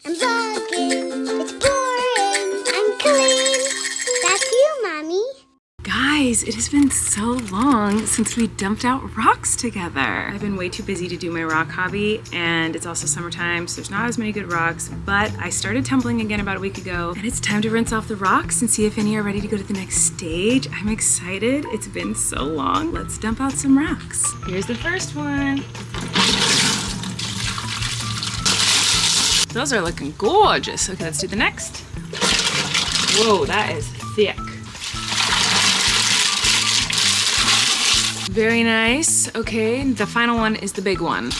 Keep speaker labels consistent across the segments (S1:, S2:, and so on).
S1: I'm vlogging. It's boring. I'm clean. That's you, Mommy.
S2: Guys, it has been so long since we dumped out rocks together. I've been way too busy to do my rock hobby, and it's also summertime, so there's not as many good rocks, but I started tumbling again about a week ago, and it's time to rinse off the rocks and see if any are ready to go to the next stage. I'm excited. It's been so long. Let's dump out some rocks. Here's the first one. Those are looking gorgeous. Okay, let's do the next. Whoa, that is thick. Very nice. Okay, the final one is the big one.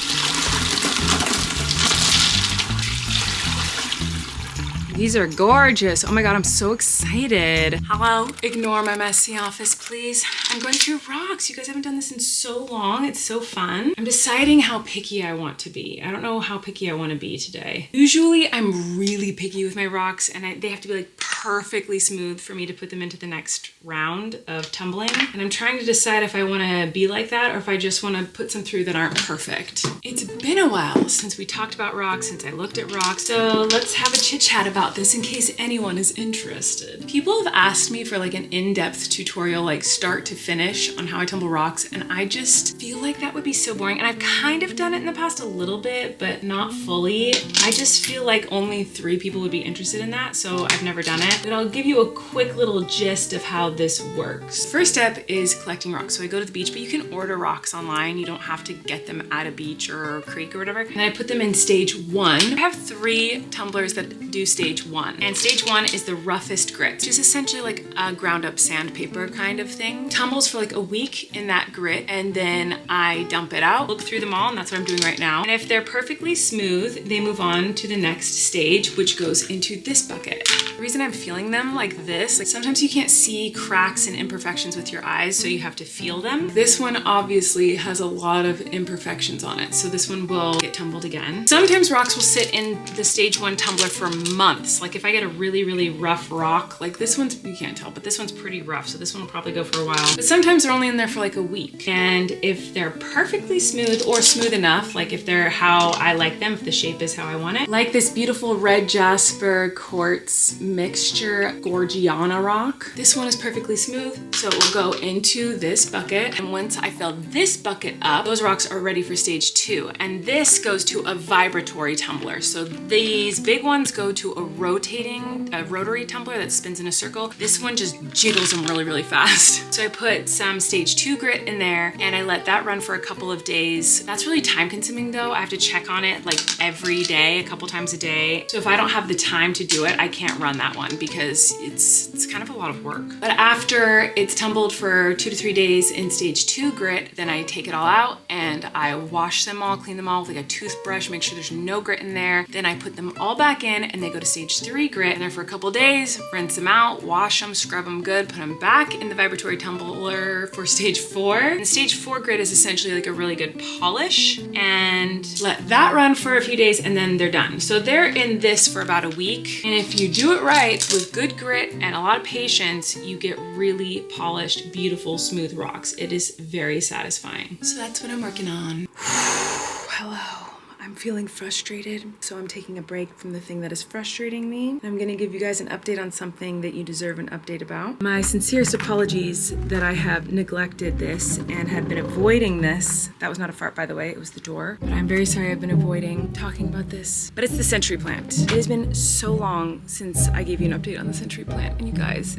S2: These are gorgeous. Oh my God, I'm so excited. Hello, ignore my messy office, please. I'm going through rocks. You guys haven't done this in so long. It's so fun. I'm deciding how picky I want to be. I don't know how picky I want to be today. Usually I'm really picky with my rocks, and they have to be like perfectly smooth for me to put them into the next round of tumbling. And I'm trying to decide if I want to be like that or if I just want to put some through that aren't perfect. It's been a while since we talked about rocks, since I looked at rocks. So let's have a chit chat about this in case anyone is interested. People have asked me for like an in-depth tutorial, like start to finish, on how I tumble rocks, and I just feel like that would be so boring. And I've kind of done it in the past a little bit, but not fully. I just feel like only 3 people would be interested in that, so I've never done it. But I'll give you a quick little gist of how this works. First step is collecting rocks. So I go to the beach, but you can order rocks online. You don't have to get them at a beach or a creek or whatever. And I put them in stage 1. I have 3 tumblers that do stage 1. And stage 1 is the roughest grit, which is essentially like a ground up sandpaper kind of thing. Tumbles for like a week in that grit, and then I dump it out, look through them all, and that's what I'm doing right now. And if they're perfectly smooth, they move on to the next stage, which goes into this bucket. The reason I'm feeling them like this, like sometimes you can't see cracks and imperfections with your eyes, so you have to feel them. This one obviously has a lot of imperfections on it, so this one will get tumbled again. Sometimes rocks will sit in the stage 1 tumbler for months. Like if I get a really, really rough rock, like this one's, you can't tell, but this one's pretty rough, so this one will probably go for a while. But sometimes they're only in there for like a week. And if they're perfectly smooth or smooth enough, like if they're how I like them, if the shape is how I want it, like this beautiful red jasper quartz mixture Gorgiana rock. This one is perfectly smooth, so it will go into this bucket. And once I fill this bucket up, those rocks are ready for stage 2. And this goes to a vibratory tumbler. So these big ones go to a rotary tumbler that spins in a circle. This one just jiggles them really, really fast. So I put some stage 2 grit in there, and I let that run for a couple of days. That's really time consuming though. I have to check on it like every day, a couple times a day. So if I don't have the time to do it, I can't run that one because it's kind of a lot of work. But after it's tumbled for 2 to 3 days in stage 2 grit, then I take it all out and I wash them all, clean them all with like a toothbrush, make sure there's no grit in there. Then I put them all back in and they go to stage 3 grit, and there for a couple days, rinse them out, wash them, scrub them good, put them back in the vibratory tumbler for stage 4. And stage 4 grit is essentially like a really good polish, and let that run for a few days and then they're done. So they're in this for about a week. And if you do it right with good grit and a lot of patience, you get really polished, beautiful, smooth rocks. It is very satisfying. So that's what I'm working on. Hello. I'm feeling frustrated, so I'm taking a break from the thing that is frustrating me. I'm gonna give you guys an update on something that you deserve an update about. My sincerest apologies that I have neglected this and have been avoiding this. That was not a fart, by the way, it was the door. But I'm very sorry I've been avoiding talking about this. But it's the century plant. It has been so long since I gave you an update on the century plant, and you guys,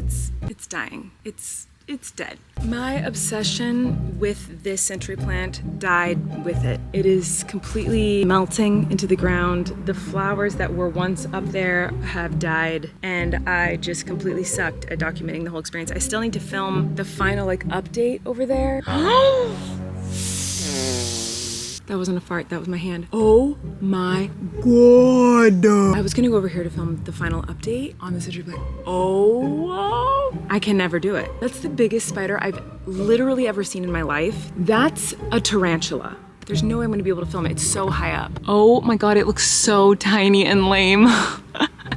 S2: it's dying. It's dead. My obsession with this century plant died with it. It is completely melting into the ground. The flowers that were once up there have died, and I just completely sucked at documenting the whole experience. I still need to film the final like update over there. That wasn't a fart, that was my hand. Oh my God. I was gonna go over here to film the final update on the century plant. Oh, I can never do it. That's the biggest spider I've literally ever seen in my life. That's a tarantula. There's no way I'm gonna be able to film it. It's so high up. Oh my God, it looks so tiny and lame.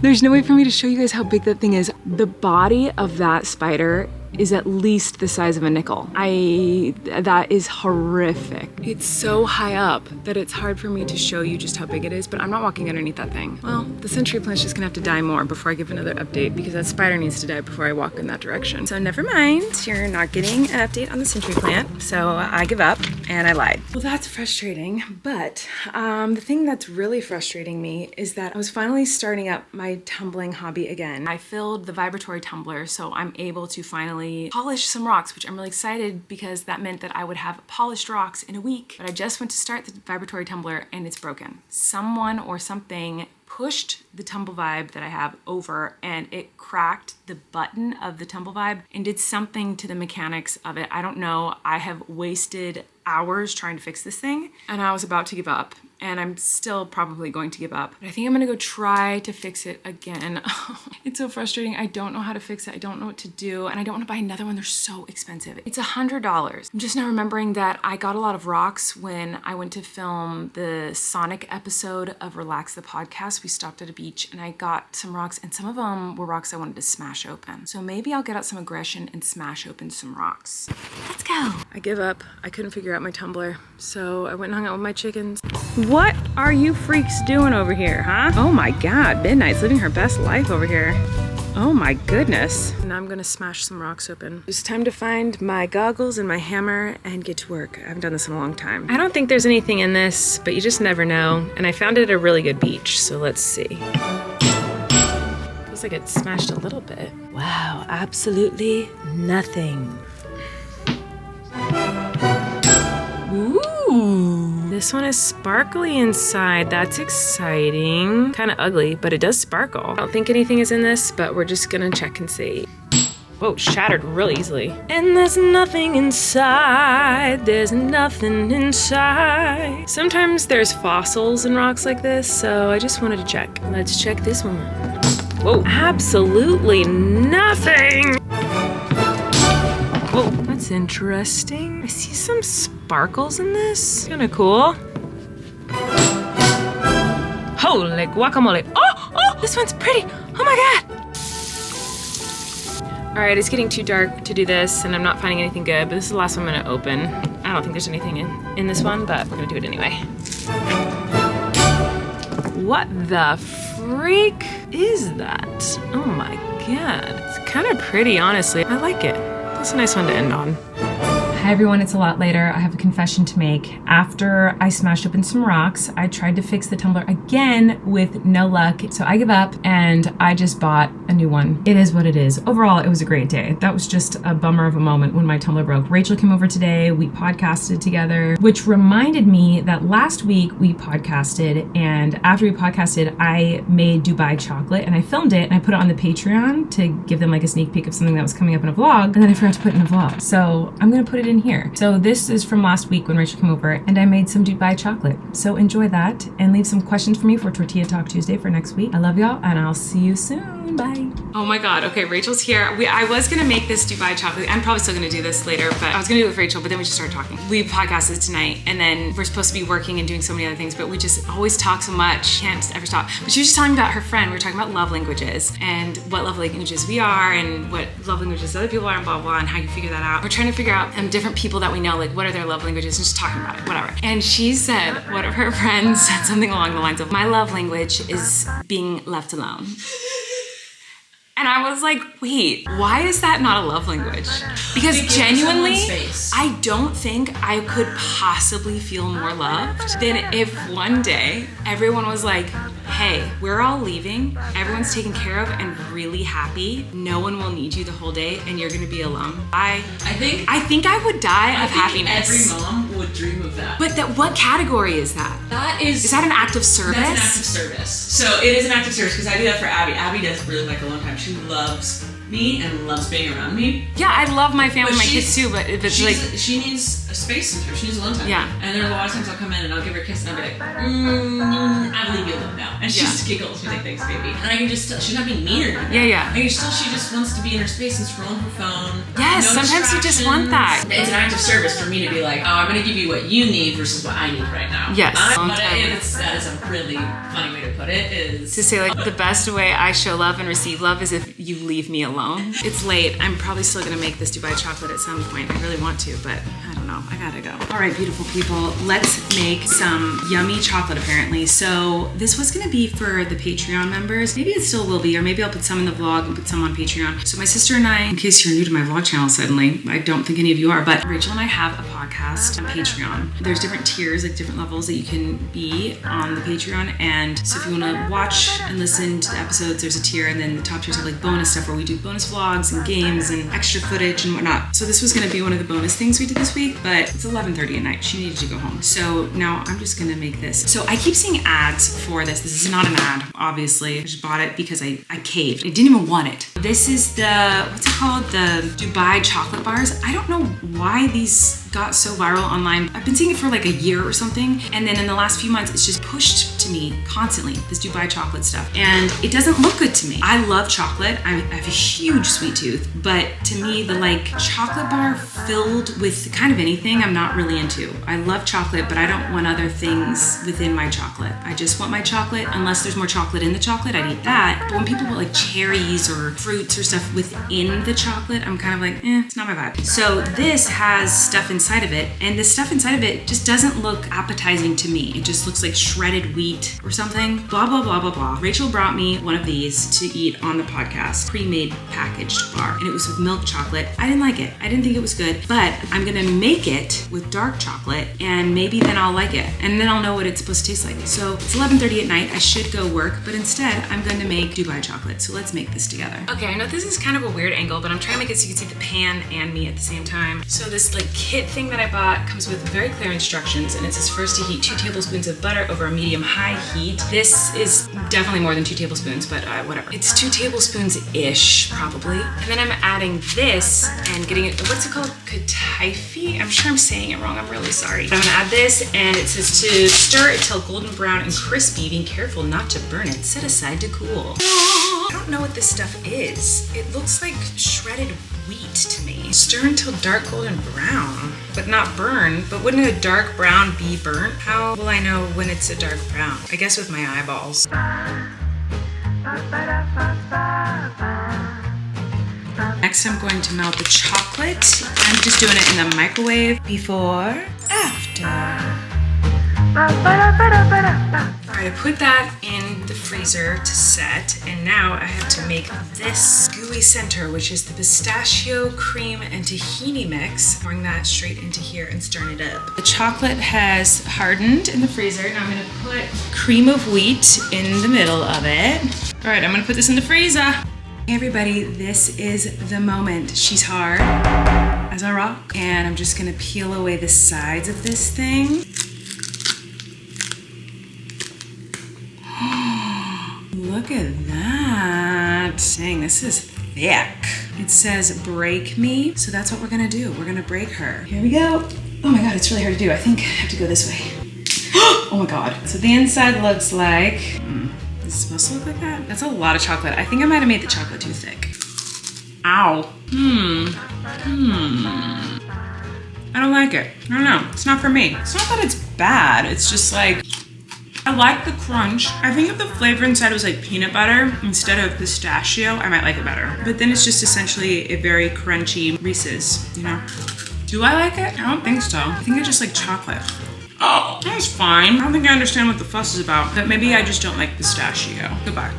S2: There's no way for me to show you guys how big that thing is. The body of that spider is at least the size of a nickel. That is horrific. It's so high up that it's hard for me to show you just how big it is, but I'm not walking underneath that thing. Well, the century plant's just gonna have to die more before I give another update because that spider needs to die before I walk in that direction. So never mind, you're not getting an update on the century plant, so I give up and I lied. Well, that's frustrating, but the thing that's really frustrating me is that I was finally starting up my tumbling hobby again. I filled the vibratory tumbler, so I'm able to finally polish some rocks, which I'm really excited because that meant that I would have polished rocks in a week. But I just went to start the vibratory tumbler and it's broken. Someone or something pushed the Tumble Vibe that I have over and it cracked the button of the Tumble Vibe and did something to the mechanics of it. I don't know. I have wasted hours trying to fix this thing and I was about to give up. And I'm still probably going to give up. But I think I'm gonna go try to fix it again. It's so frustrating. I don't know how to fix it. I don't know what to do. And I don't wanna buy another one. They're so expensive. It's $100. I'm just now remembering that I got a lot of rocks when I went to film the Sonic episode of Relax the Podcast. We stopped at a beach and I got some rocks and some of them were rocks I wanted to smash open. So maybe I'll get out some aggression and smash open some rocks. Let's go. I give up. I couldn't figure out my tumbler. So I went and hung out with my chickens. What are you freaks doing over here, huh? Oh my God, Midnight's living her best life over here. Oh my goodness. Now I'm gonna smash some rocks open. It's time to find my goggles and my hammer and get to work. I haven't done this in a long time. I don't think there's anything in this, but you just never know. And I found it at a really good beach, so let's see. Feels like it smashed a little bit. Wow, absolutely nothing. Ooh, this one is sparkly inside. That's exciting. Kind of ugly, but it does sparkle. I don't think anything is in this, but we're just gonna check and see. Whoa, shattered real easily. And there's nothing inside. There's nothing inside. Sometimes there's fossils in rocks like this, so I just wanted to check. Let's check this one. Whoa, absolutely nothing. Whoa, that's interesting. I see some sparkles in this. Kinda cool. Holy guacamole. Oh, this one's pretty. Oh my God. All right, it's getting too dark to do this and I'm not finding anything good, but this is the last one I'm gonna open. I don't think there's anything in this one, but we're gonna do it anyway. What the freak is that? Oh my God. It's kind of pretty, honestly. I like it. That's a nice one to end on. Hi everyone, it's a lot later. I have a confession to make. After I smashed open some rocks, I tried to fix the tumbler again with no luck. So I give up and I just bought a new one. It is what it is. Overall, it was a great day. That was just a bummer of a moment when my tumbler broke. Rachel came over today, we podcasted together, which reminded me that last week we podcasted and after we podcasted, I made Dubai chocolate and I filmed it and I put it on the Patreon to give them like a sneak peek of something that was coming up in a vlog and then I forgot to put it in a vlog. So I'm gonna put it in here. So this is from last week when Rachel came over and I made some Dubai chocolate. So enjoy that and leave some questions for me for Tortilla Talk Tuesday for next week. I love y'all and I'll see you soon. Bye. Oh my God. Okay, Rachel's here. I was gonna make this Dubai chocolate. I'm probably still gonna do this later, but I was gonna do it with Rachel, but then we just started talking. We podcasted tonight and then we're supposed to be working and doing so many other things, but we just always talk so much. Can't ever stop. But she was just telling me about her friend. We were talking about love languages and what love languages we are and what love languages other people are and blah, blah, and how you figure that out. We're trying to figure out different people that we know, like what are their love languages and just talking about it, whatever. And she said, one of her friends said something along the lines of, my love language is being left alone. And I was like, wait, why is that not a love language? Because genuinely, I don't think I could possibly feel more loved than if one day everyone was like, hey, we're all leaving, everyone's taken care of and really happy, no one will need you the whole day and you're gonna be alone. I think I would die of happiness.
S3: Every mom would dream of that.
S2: But what category is that? Is that an act of service?
S3: That's an act of service. So it is an act of service because I do that for Abby. Abby does really like alone time. She loves me and loves being around me.
S2: Yeah, I love my family, my kids too, but it's like
S3: she needs space with her. She needs alone time.
S2: Yeah.
S3: And there's a lot of times I'll come in and I'll give her a kiss and I'll be like, I'll leave you alone now. And she just giggles. She's like, thanks, baby. And I can just tell, she's not being mean or anything.
S2: Yeah.
S3: I can just tell she just wants to be in her space and scroll on her phone.
S2: Yes,
S3: No
S2: sometimes you just want that.
S3: It's an act of service for me to be like, oh, I'm going to give you what you need versus what I need right now.
S2: Yes.
S3: But that is a really funny way to put it. Is
S2: to say like the best way I show love and receive love is if you leave me alone. It's late. I'm probably still gonna make this Dubai chocolate at some point. I really want to, but I don't know. I gotta go. All right, beautiful people. Let's make some yummy chocolate apparently. So this was gonna be for the Patreon members. Maybe it still will be, or maybe I'll put some in the vlog and put some on Patreon. So my sister and I, in case you're new to my vlog channel suddenly, I don't think any of you are, but Rachel and I have a podcast on Patreon. There's different tiers, like different levels that you can be on the Patreon. And so if you wanna watch and listen to the episodes, there's a tier, and then the top tiers have like bonus stuff where we do bonus vlogs and games and extra footage and whatnot. So this was gonna be one of the bonus things we did this week, but it's 11:30 at night. She needed to go home. So now I'm just gonna make this. So I keep seeing ads for this. This is not an ad, obviously. I just bought it because I caved. I didn't even want it. This is the, what's it called? The Dubai chocolate bars. I don't know why these got so viral online. I've been seeing it for like a year or something. And then in the last few months, it's just pushed to me constantly, this Dubai chocolate stuff. And it doesn't look good to me. I love chocolate. I have a huge sweet tooth, but to me, the like chocolate bar filled with kind of anything, I'm not really into. I love chocolate, but I don't want other things within my chocolate. I just want my chocolate. Unless there's more chocolate in the chocolate, I'd eat that. But when people put like cherries or fruits or stuff within the chocolate, I'm kind of like, it's not my vibe. So this has stuff inside of it, and the stuff inside of it just doesn't look appetizing to me. It just looks like shredded wheat or something. Blah, blah, blah, blah, blah. Rachel brought me one of these to eat on the podcast, pre-made packaged bar, and it was with milk chocolate. I didn't like it. I didn't think it was good, but I'm gonna make it with dark chocolate, and maybe then I'll like it, and then I'll know what it's supposed to taste like. So it's 11:30 at night. I should go work, but instead I'm going to make Dubai chocolate. So let's make this together. Okay, I know this is kind of a weird angle, but I'm trying to make it so you can see the pan and me at the same time. So this like kit thing that I bought comes with very clear instructions, and it says first to heat 2 tablespoons of butter over a medium-high heat. This is definitely more than 2 tablespoons, but whatever. It's 2 tablespoons-ish, probably. And then I'm adding this and getting it, what's it called? Kataifi? I'm sure I'm saying it wrong. I'm really sorry. But I'm gonna add this, and it says to stir it till golden brown and crispy, being careful not to burn it. Set aside to cool. I don't know what this stuff is. It looks like shredded wheat to me. Stir until dark golden brown, but not burn. But wouldn't a dark brown be burnt? How will I know when it's a dark brown? I guess with my eyeballs. Next, I'm going to melt the chocolate. I'm just doing it in the microwave. Before, after. Alright, I put that in the freezer to set, and now I have to make this gooey center, which is the pistachio, cream, and tahini mix. Pouring that straight into here and stirring it up. The chocolate has hardened in the freezer. Now I'm gonna put cream of wheat in the middle of it. Alright, I'm gonna put this in the freezer. Hey everybody, this is the moment. She's hard as a rock, and I'm just gonna peel away the sides of this thing. Look at that. Dang, this is thick. It says break me, so that's what we're gonna do. We're gonna break her. Here we go. Oh my God, it's really hard to do. I think I have to go this way. Oh my God. So the inside looks like, is it supposed to look like that? That's a lot of chocolate. I think I might have made the chocolate too thick. Ow. I don't like it. I don't know. It's not for me. It's not that it's bad. It's just like, I like the crunch. I think if the flavor inside was like peanut butter instead of pistachio, I might like it better. But then it's just essentially a very crunchy Reese's, you know? Do I like it? I don't think so. I think I just like chocolate. Oh, that's fine. I don't think I understand what the fuss is about, but maybe I just don't like pistachio. Goodbye.